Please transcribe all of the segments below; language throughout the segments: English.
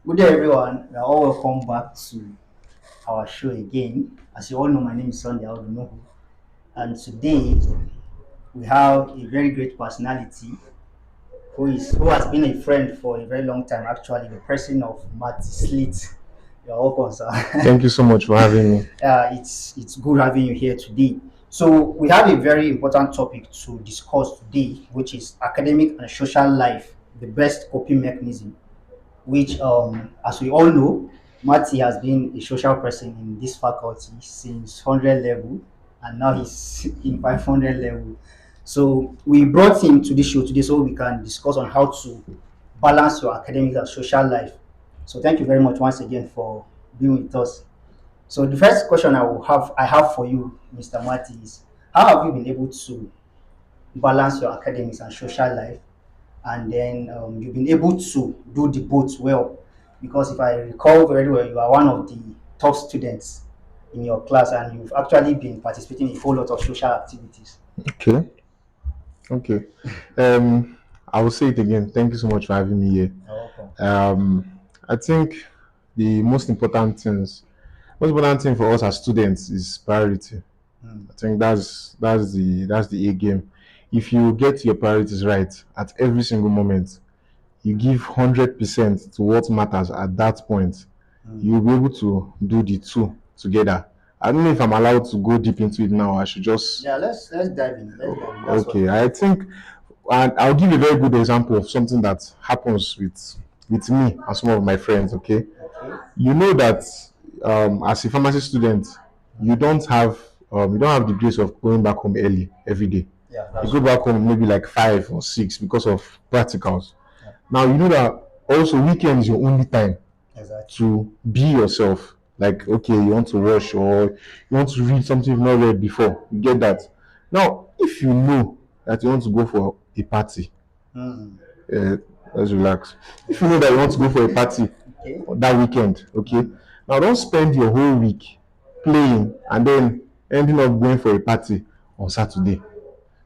Good day, everyone. You are all welcome back to our show again. As you all know, my name is Sunday Audunohu, and today we have a very great personality who has been a friend for a very long time. Actually, the person of Matty. You are welcome, sir. Thank you so much for having me. It's good having you here today. So we have a very important topic to discuss today, which is academic and social life, the best coping mechanism which, as we all know, Matty has been a social person in this faculty since 100 level, and now he's in 500 level. So we brought him to this show today so we can discuss on how to balance your academic and social life. So thank you very much once again for being with us. So the first question I have for you, Mr. Matty, is how have you been able to balance your academics and social life, and then you've been able to do the both well, because if I recall very well, you are one of the top students in your class and you've actually been participating in a whole lot of social activities. Okay, okay. I will say it again. Thank you so much for having me here. You're welcome. I think the most important thing for us as students is priority. Mm, I think that's the A game. If you get your priorities right at every single moment, you give 100% to what matters at that point, mm. you'll be able to do the two together. I don't know if I'm allowed to go deep into it now. I should just Yeah, let's dive in. Let's dive in. That's what okay. we're I here for. think and I'll give a very good example of something that happens with me and some of my friends. Okay, Okay. you know that as a pharmacy student, Mm. you don't have the grace of going back home early every day. Yeah, You that's go true. back home maybe like 5 or 6 because of practicals. Yeah, Now you know that also weekend is your only time exactly. to be yourself. Like, okay, you want to wash or you want to read something you've not read before. You get that. Now, if you know that you want to go for a party, Mm. uh, let's relax. If you know Yes. that you want to go for a party Okay. that weekend, okay, Mm. now don't spend your whole week playing and then ending up going for a party on Saturday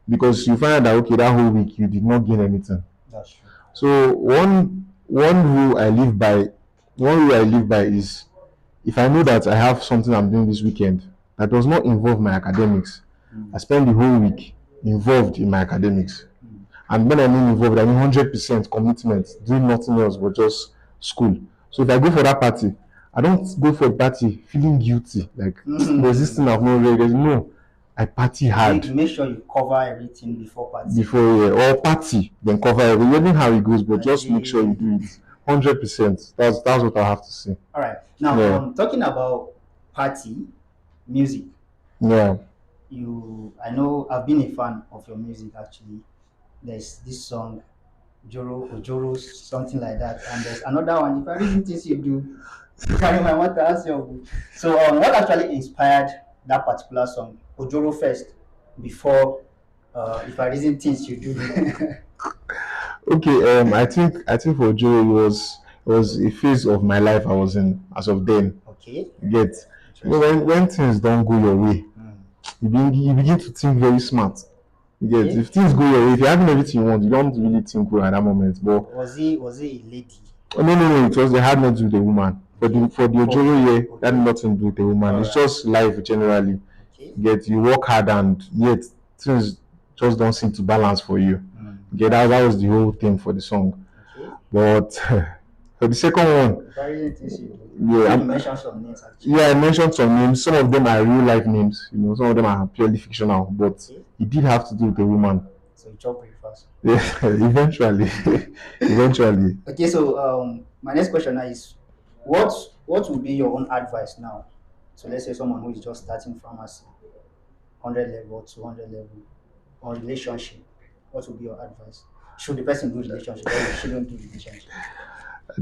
because you find out that okay, that whole week you did not gain anything. That's true. So one rule I live by is if I know that I have something I'm doing this weekend that does not involve my academics, I Mm. spend the whole week involved in my academics. Mm. And when I mean involved, I mean 100% commitment, doing nothing else but just school. So if I go for that party, I don't go for a party feeling guilty, like there's this thing Mm. I've not read. No, I party hard You make sure you cover everything before party. before or party, then cover everything how it goes, but just make sure you Okay. do it 100%. That's what I have to say. All right. Now, Yeah, talking about party music, yeah. I know I've been a fan of your music actually. There's this song, Joro Ojoro, something like that, and there's another one. If I reason things you do, carry my water as your good. So, what actually inspired that particular song, Ojoro first, before if I reason things you do? Okay, I think for Joe it was a phase of my life I was in as of then. Okay, You get, interesting. when things don't go your way, Hmm. you begin to think very smart. You get, Okay. if things go your way, if you're having everything you want, you don't really think well at that moment. But Was he a lady? oh, no, it had nothing to do with the woman. Okay. For the For Ojoro for year, that had Ojoro. nothing to do with the woman. All It's right. just life generally. Okay. Get, you work hard and yet things just don't seem to balance for you. Yeah, That's that true. was the whole thing for the song. Okay. But for the second one, If I really things you do, I yeah, think you mentioned some names actually. yeah, I mentioned some names. Some of them are real life names. Some of them are purely fictional. But Okay. it did have to do with a woman. So you chop very fast. Yeah, eventually, eventually. Okay. So my next question now is, what what would be your own advice now? So let's say someone who is just starting pharmacy, 100 level, 200 level, on relationship. What would be your advice? Should the person do relationship or you shouldn't do relationship?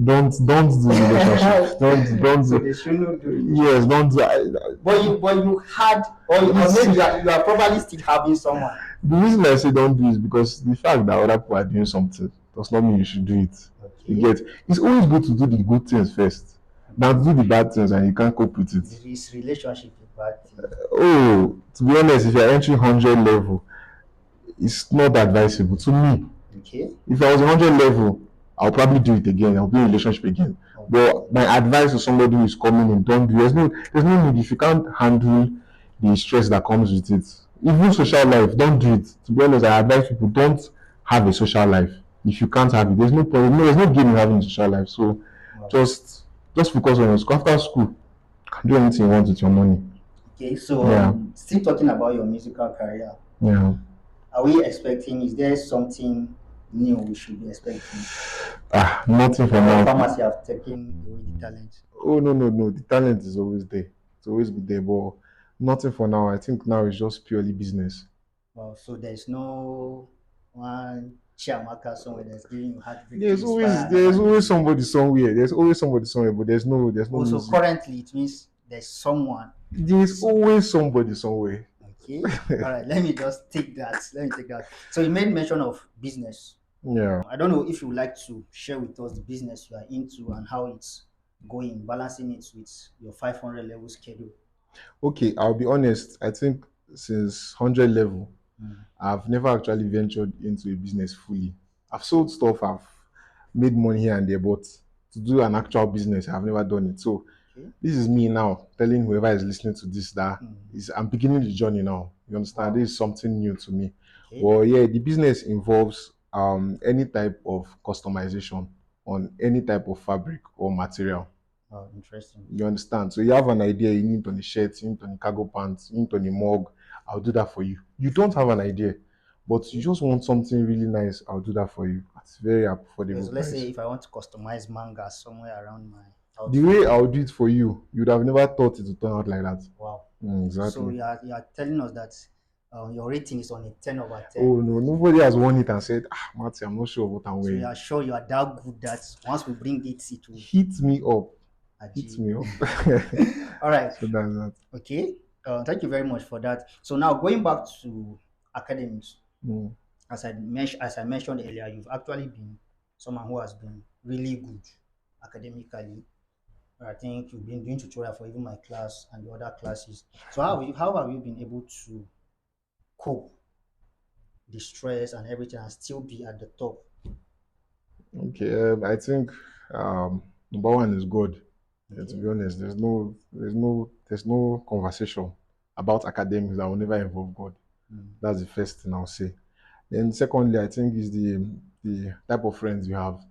Don't do relationships. Don't So do. they shouldn't do Yes, relationship. don't do. But you had, or maybe See, you are probably still having someone. the reason I say don't do is because the fact that other people are doing something does not mean you should do it. You Okay. get, it's always good to do the good things first than to do the bad things and you can't cope with it. Is relationship a bad thing? Oh, to be honest, if you're entering 100 level, it's not advisable to me. Okay. If I was 100 level, I'll probably do it again. I'll be in a relationship again. But my advice to somebody who is coming in, don't do. There's no need if you can't handle the stress that comes with it. Even social life, don't do it. To be honest, I advise people don't have a social life if you can't have it. There's no problem. No, there's no game in having a social life. So Wow. just just focus on your school. After school, you can do anything you want with your money. Okay, so Yeah, still talking about your musical career, yeah. are we expecting? Is there something new we should be expecting? Nothing for Or now. pharmacy have taken away the talent? Oh no, no, no. The talent is always there. It's always be there, but nothing for now. I think now it's just purely business. Well, so there's no one Chiamaka somewhere that's giving you heartbreak to There's inspire always there's another always music. somebody somewhere. There's always somebody somewhere, but there's no Also, music. currently it means there's someone. There's always somebody somewhere. Okay, all right. Let me just take that. Let me take that. So you made mention of business. Yeah. I don't know if you would like to share with us the business you are into and how it's going, balancing it with your 500 level schedule. Okay, I'll be honest. I think since 100 level, Mm. I've never actually ventured into a business fully. I've sold stuff, I've made money here and there, but to do an actual business, I've never done it. So Okay. this is me now telling whoever is listening to this that Mm. is I'm beginning the journey now. You understand? Wow. This is something new to me. Okay. Well, yeah, the business involves any type of customization on any type of fabric or material. Wow. Interesting. You understand? So you have an idea, you need on a shirt, you need on a cargo pants, you need on a mug, I'll do that for you. You don't have an idea, but you Okay. just want something really nice, I'll do that for you at very Okay. So affordable let's say price. if I want to customize manga somewhere around my The outfit. way I'll do it for you, you'd have never thought it would turn out like that. Wow. So Exactly. you are telling us that your rating is on a 10 over 10. Oh no, nobody has won it and said, Matty, I'm not sure what I'm So you wearing. are sure you are that good that once we bring it, it will Hit me up. Hit achieve. me up. All right. So that's that. Okay. Thank you very much for that. So now going back to academics, Mm. as I mentioned earlier, you've actually been someone who has been really good academically. I think you've been doing tutorial for even my class and the other classes. So how have you been able to cope the stress and everything and still be at the top? Okay, I think number one is God. Yeah, to Okay. be honest, there's no conversation about academics that will never involve God. Mm. That's the first thing I'll say. Then secondly, I think is the type of friends you have.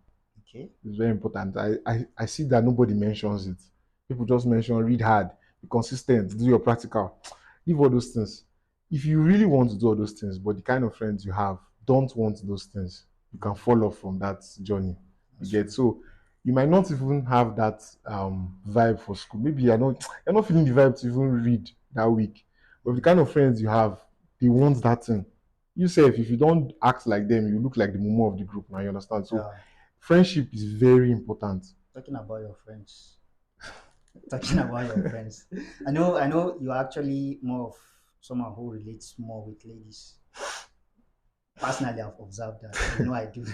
Okay. It's very important. I see that nobody mentions it. People just mention read hard, be consistent, do your practical. Leave all those things. If you really want to do all those things, but the kind of friends you have don't want those things, you can Mm. fall off from that journey. You That's get true. so you might not even have that vibe for school. Maybe you're not feeling the vibe to even read that week. But the Mm. kind of friends you have, they want that thing. You say if you don't act like them, you look like the mumu of the group. Now you understand. So Yeah. friendship is very important. Talking about your friends. Talking about your friends. I know you're actually more of someone who relates more with ladies. Personally, I've observed that. You know I do.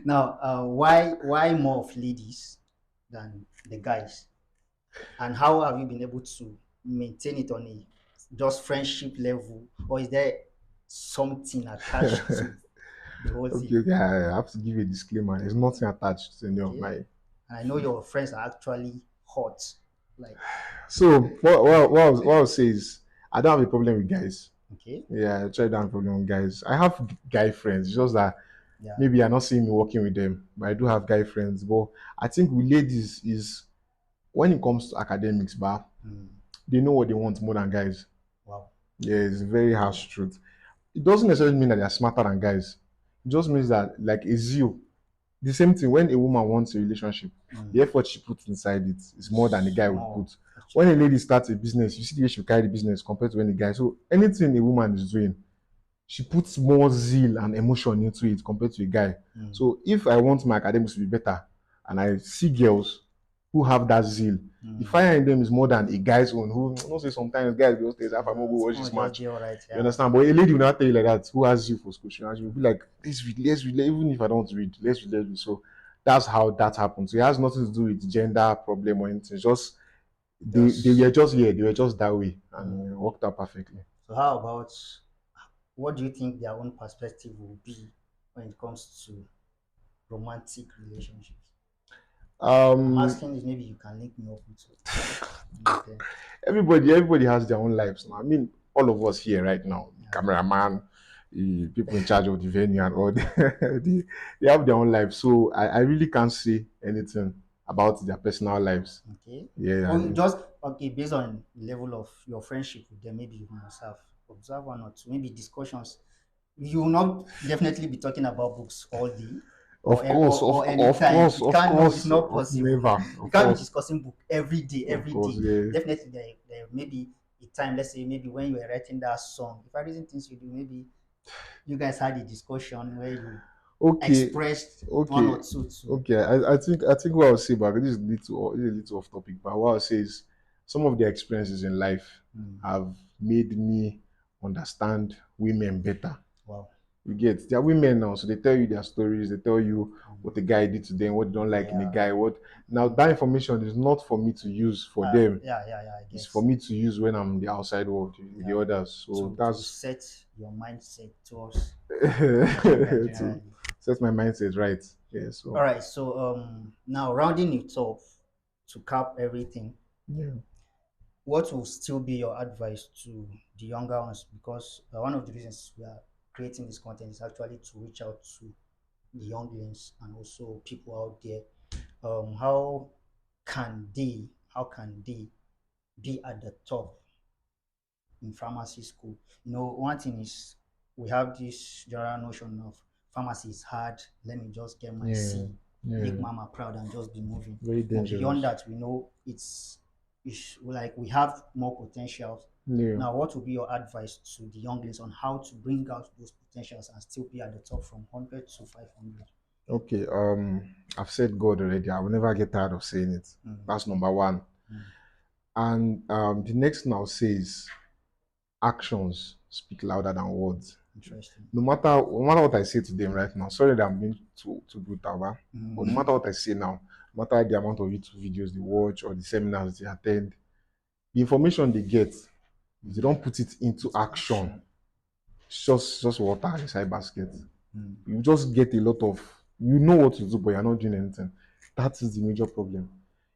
Now, why more of ladies than the guys? And how have you been able to maintain it on a just friendship level, or is there something attached to the whole Okay, thing? okay, I have to give a disclaimer. There's nothing attached to any of Okay, my. and I know your friends are actually hot. Like, So what I'll say is I don't have a problem with guys. okay, Yeah, I try to have a problem with guys. I have guy friends. It's just that yeah, maybe you're not seeing me working with them, but I do have guy friends. But I think with ladies is when it comes to academics, but mm, they know what they want more than guys. wow, Yeah, it's a very harsh truth. It doesn't necessarily mean that they're smarter than guys. It just means that like a zeal. The same thing when a woman wants a relationship, mm, the effort she puts inside it is more than a guy would small put. When actually. a lady starts a business, you see the way she carry the business compared to when a guy. So anything a woman is doing, she puts more zeal and emotion into it compared to a guy. Mm, So if I want my academics to be better and I see girls who have that zeal, the mm, fire in them is more than a guy's own who don't say sometimes guys go stay half a go yeah, watch someone this will just match. be all right. You Yeah, understand? But a lady will not tell you like that who has zeal for school. She will be like, let's read, even if I don't read, let's read. So that's how that happens. So it has nothing to do with gender problem or anything. It's just they just. were just here, they were just that way and Mm. it worked out perfectly. So how about what do you think their own perspective will be when it comes to romantic relationships? I'm Um, asking if maybe you can link me up with with them. everybody has their own lives now. I mean, all of us here right now, Yeah. cameraman, people in charge of the venue and all, they have their own lives. So I really can't say anything about their personal lives. Okay. Yeah, Or and you just okay based on the level of your friendship with them, maybe you must have observed one or two, maybe discussions. You will not definitely be talking about books all day of course, or anytime. It of can't no, it's course, not possible. never, You of can't be course, discussing book every day, of every course, day. yeah. Definitely there may be a time, let's say maybe when you were writing that song. If I reason things you do, maybe you guys had a discussion where you Okay, expressed one okay, or two to okay. I think what I'll say, but this is a little off topic. But what I'll say is, some of the experiences in life mm, have made me understand women better. wow. You get, they are women now, so they tell you their stories. They tell you what Mm, a guy did to them, what they don't like in a yeah. guy. What now? Mm, That information is not for me to use for them. yeah, I It's for guess. me to use when I'm in the outside world with the Yeah. others. So To that's set your mindset towards Nigeria to generally. set my mindset right. Yeah. All So right, so now rounding it off to cap everything, yeah. what will still be your advice to the younger ones? Because one of the reasons we are creating this content is actually to reach out to the younglings and also people out there. How can they be at the top in pharmacy school? One thing is we have this general notion of pharmacy is hard. Let me just get my Yeah. C, make Yeah. mama proud, and just be moving. Very But beyond dangerous. that, we know it's like we have more potentials. Yeah. Now, what would be your advice to the younglings on how to bring out those potentials and still be at the top from 100 to 500? Okay. I've said God already. I will never get tired of saying it. Mm, That's number one. mm, And the next now says actions speak louder than words. interesting. No matter what I say to them right now, sorry that I'm being too brutal, but no Mm, matter what I say now, no matter the amount of YouTube videos they watch or the seminars they attend, the information they get, if they mm, don't put it into into action, action. it's just water inside basket. Mm, You just get a lot of, you know what to do, but you're not doing anything. That is the major problem.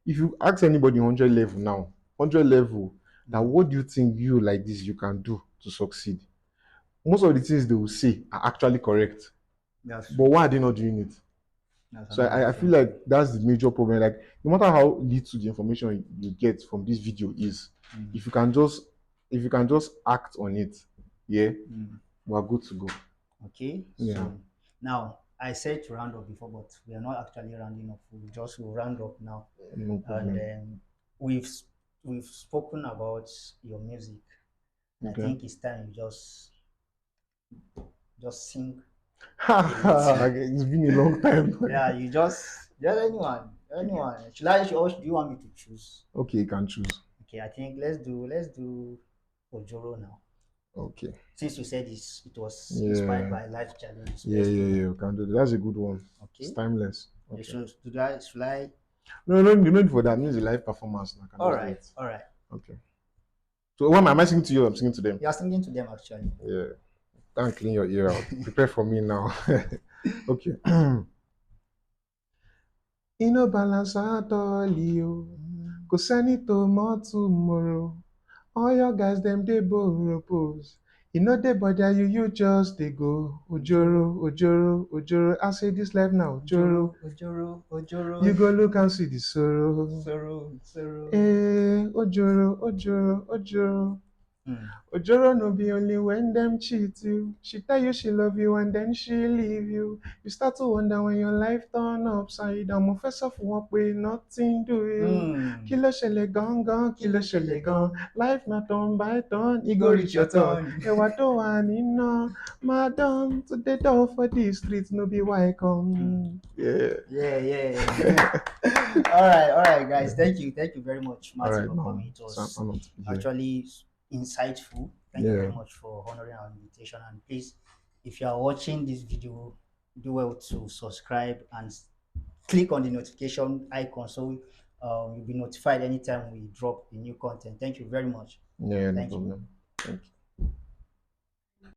If you ask anybody 100 level now, 100 level, that mm, what do you think you like this you can do to succeed? Most of the things they will say are actually correct, that's but true. why are they not doing it? That's So another I feel thing. like that's the major problem. Like, no matter how little the information you get from this video is, Mm, if you can just if you can just act on it, yeah, mm. we're good to go. Okay, Yeah, so now I said to round up before, but we are not actually rounding up. We just will round up now, no and problem. we've we've spoken about your music, and I Okay. think it's time you just sing a little. It's been a long time. Yeah, you just anyone. Or do you want me to choose? Okay, you can choose. Okay, I think let's do Ojoro now. Okay. Since you said it was inspired Yeah. by life challenges, Yeah, let's yeah, do that. yeah. You can do that. That's a good one. It's Okay. timeless. You Okay. should I? No, no, no need for that. It means a live performance. I can All just do right, it. all right. Okay. So what am I singing to you? I'm singing to them. You are singing to them actually. Yeah. Don't clean your ear out. Prepare for me now. Okay. Inno balance at all, you. Mm, Kò sẹ́ni tó mọ̀ tomorrow. All your guys dem dey borrow pose. E no dey bother you, you just dey go. Ojoro, Ojoro, ojoro, ojoro. I say this life now, ojoro. Ojoro, Ojoro, Ojoro, You go look and see the sorrow. Sorrow, Sorrow. Ojoro, ojoro, ojoro. Mm. Ojoro no be only when them cheat you. She tell you she love you and then she leave you. You start to wonder when your life turn upside down. Mo fẹ́ sọ fún wọn pé nothing do you. Kí Mm. ló ṣẹlẹ̀ gangan? Kí ló ṣẹlẹ̀ gan? Life na turn by turn, e You go go reach reach your your turn. turn. Ẹwà tó wà nínú, madam, today door for the street no be why I Mm. come. Yeah. Yeah, yeah. All right, guys. Thank you very much, All Matty, right, for now coming. It it's an was honor to be here. actually insightful. Thank you very Yeah. much for honoring our invitation. And please, if you are watching this video, do well to subscribe and click on the notification icon so you'll be notified anytime we drop the new content. Thank you very much. Yeah, no Thank you. problem. Thank you.